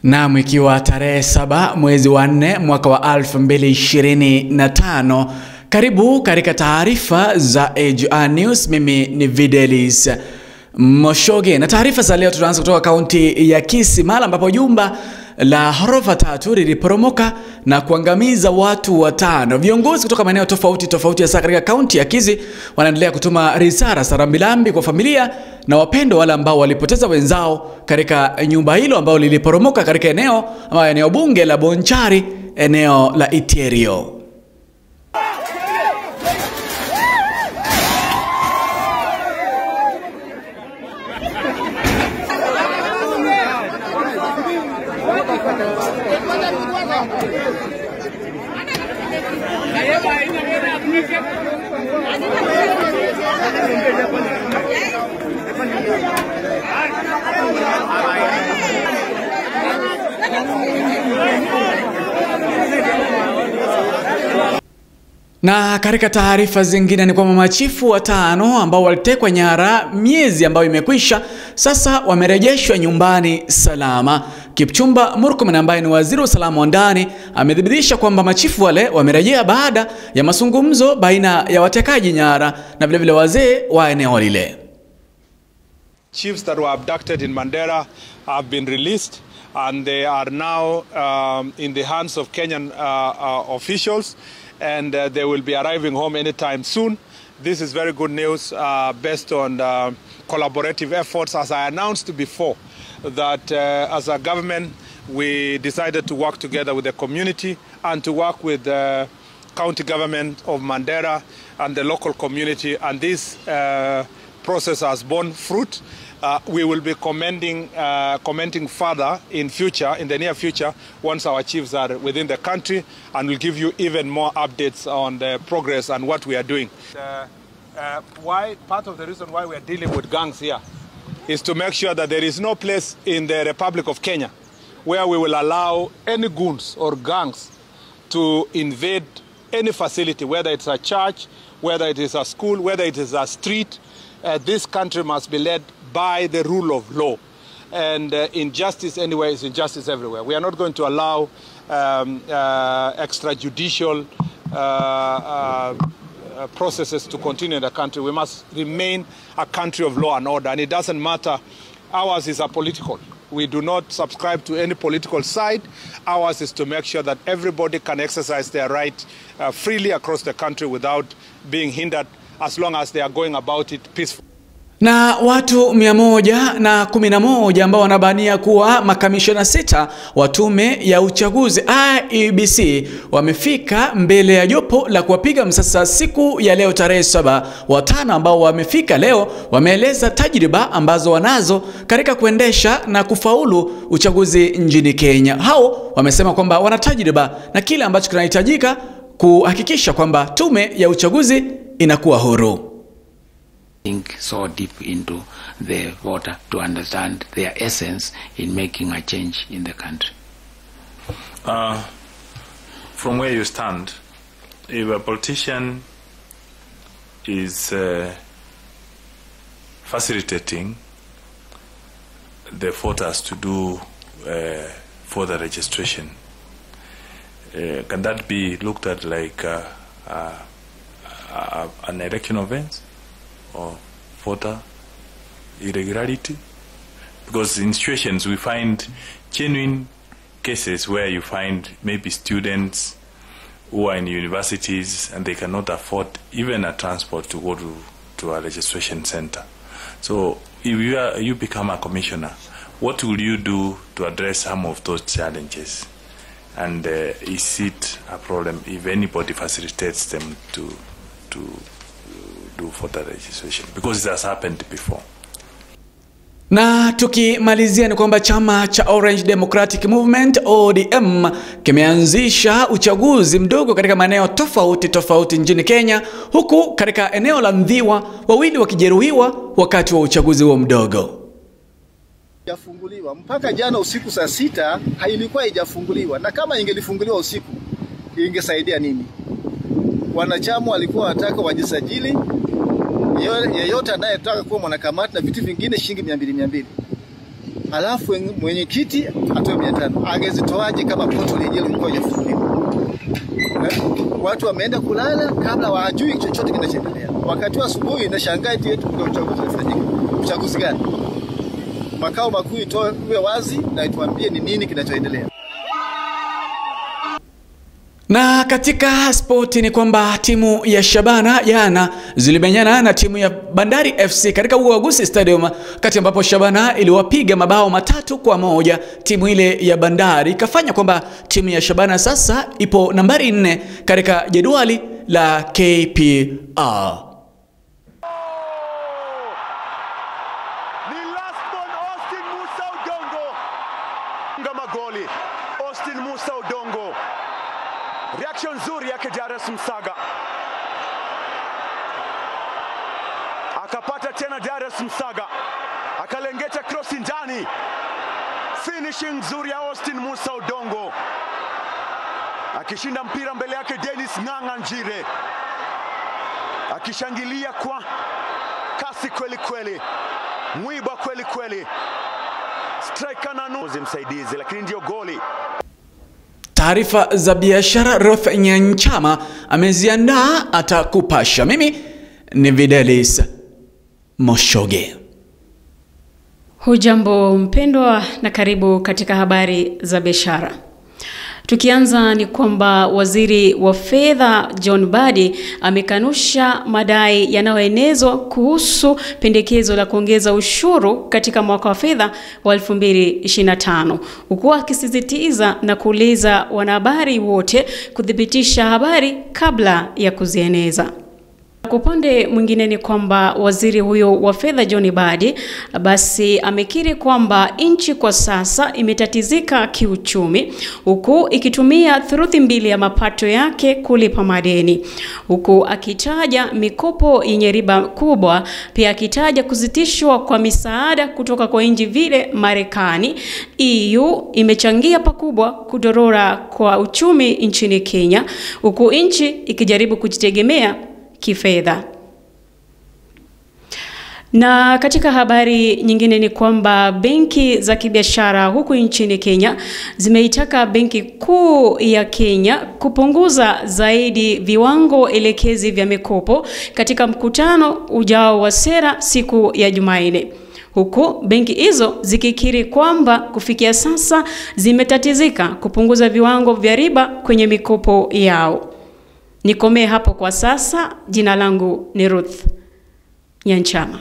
Naam, ikiwa tarehe 7 mwezi wa 4 mwaka wa 2025, karibu katika taarifa za AGR News. Mimi ni Videlis Moshoge, na taarifa za leo tunaanza kutoka kaunti ya Kisii, mahali ambapo jumba la ghorofa 3 liliporomoka na kuangamiza watu 5. Viongozi kutoka maeneo tofauti hasa katika kaunti ya Kisii wanaendelea kutuma risala za rambirambi kwa familia na wapendo wale ambao walipoteza wenzao katika nyumba hilo ambao liliporomoka katika eneo bunge la Bonchari, eneo la Iterio. Na katika taarifa zingine ni kwamba machifu 5 ambao walitekwa nyara miezi ambayo imekwisha sasa wamerejeshwa nyumbani salama. Kipchumba Murkomen ambaye ni waziri wa usalama wa ndani amedhibitisha kwamba machifu wale wamerejea baada ya mazungumzo baina ya watekaji nyara na vile wazee wa eneo lile. Chiefs that were abducted in Mandera have been released and they are now in the hands of Kenyan officials, and they will be arriving home anytime soon. This is very good news based on collaborative efforts, as I announced before, that as a government we decided to work together with the community and to work with the county government of Mandera and the local community, and this process has borne fruit. We will be commenting further in the near future, once our chiefs are within the country, and we'll give you even more updates on the progress and what we are doing. Part of the reason why we are dealing with gangs here is to make sure that there is no place in the Republic of Kenya where we will allow any goons or gangs to invade any facility, whether it's a church, whether it is a school, whether it is a street. This country must be led by the rule of law, and injustice anywhere is injustice everywhere. We are not going to allow extrajudicial processes to continue in the country. We must remain a country of law and order, and it doesn't matter. Ours is apolitical. We do not subscribe to any political side. Ours is to make sure that everybody can exercise their right freely across the country without being hindered, as long as they are going about it peacefully. Na watu 111 ambao wanabania kuwa makamishona 6 wa tume ya uchaguzi IEBC wamefika mbele ya jopo la kuwapiga msasa siku ya leo tarehe 7. Watano ambao wamefika leo wameeleza tajriba ambazo wanazo katika kuendesha na kufaulu uchaguzi nchini Kenya. Hao wamesema kwamba wana tajriba na kile ambacho kinahitajika kuhakikisha kwamba tume ya uchaguzi inakuwa huru. Think so deep into the voter to understand their essence in making a change in the country. From where you stand, if a politician is facilitating the voters to do further registration, can that be looked at like an election offense or voter irregularity? Because in situations we find genuine cases where you find maybe students who are in universities and they cannot afford even a transport to go to a registration center. So if you become a commissioner, what will you do to address some of those challenges? And is it a problem if anybody facilitates them to do for the registration, because it has happened before? Na tukimalizia ni kwamba chama cha Orange Democratic Movement ODM kimeanzisha uchaguzi mdogo katika maeneo tofauti nchini Kenya, huku katika eneo la Mdhiwa 2 wakijeruhiwa wakati wa uchaguzi huo mdogo. Haijafunguliwa mpaka jana usiku saa 6, hailikuwa haijafunguliwa, na kama ingelifunguliwa usiku ingesaidia nini? Wanachama walikuwa wanataka wajisajili, yeyote anayetaka kuwa mwanakamati na vitu vingine shilingi 200. alafu mwenyekiti atoe 500. Angezitoaje kama portal yenyewe ilikuwa haijafunguliwa? Watu wameenda kulala kabla wajui chochote kinachoendelea. Wakati wa asubuhi inashangaa eti kuna uchaguzi unafanyika. Uchaguzi gani? Makao makuu itoe wazi na ituambie ni nini kinachoendelea. Na katika spoti ni kwamba timu ya Shabana jana zilimenyana na timu ya Bandari FC katika Uaguzi Stadium, kati ambapo Shabana iliwapiga mabao 3-1 timu ile ya Bandari, ikafanya kwamba timu ya Shabana sasa ipo nambari 4 katika jedwali la KPL. Austin Musa Odongo, reaction nzuri yake Darius Msaga, akapata tena Darius Msaga, akalengeta cross ndani, finishing nzuri ya Austin Musa Odongo, akishinda mpira mbele yake Dennis Ng'ang'a Njire, akishangilia kwa kasi kweli kweli, mwiba kweli kweli, striker na nuzi msaidizi, lakini ndio goli. Taarifa za biashara Ruth Nyanchama ameziandaa, atakupasha. Mimi ni Videlis Moshoge. Hujambo mpendwa na karibu katika habari za biashara. Tukianza ni kwamba waziri wa fedha John Mbadi amekanusha madai yanayoenezwa kuhusu pendekezo la kuongeza ushuru katika mwaka wa fedha wa 2025, huku akisisitiza na kuuliza wanahabari wote kudhibitisha habari kabla ya kuzieneza. Kwa upande mwingine ni kwamba waziri huyo wa fedha John Mbadi basi amekiri kwamba nchi kwa sasa imetatizika kiuchumi, huku ikitumia thuluthi mbili ya mapato yake kulipa madeni, huku akitaja mikopo yenye riba kubwa, pia akitaja kuzitishwa kwa misaada kutoka kwa nchi vile Marekani. EU imechangia pakubwa kudorora kwa uchumi nchini Kenya, huku nchi ikijaribu kujitegemea kifedha. Na katika habari nyingine ni kwamba benki za kibiashara huku nchini Kenya zimeitaka Benki Kuu ya Kenya kupunguza zaidi viwango elekezi vya mikopo katika mkutano ujao wa sera siku ya Jumanne, huku benki hizo zikikiri kwamba kufikia sasa zimetatizika kupunguza viwango vya riba kwenye mikopo yao. Nikomee hapo kwa sasa. Jina langu ni Ruth Nyanchama.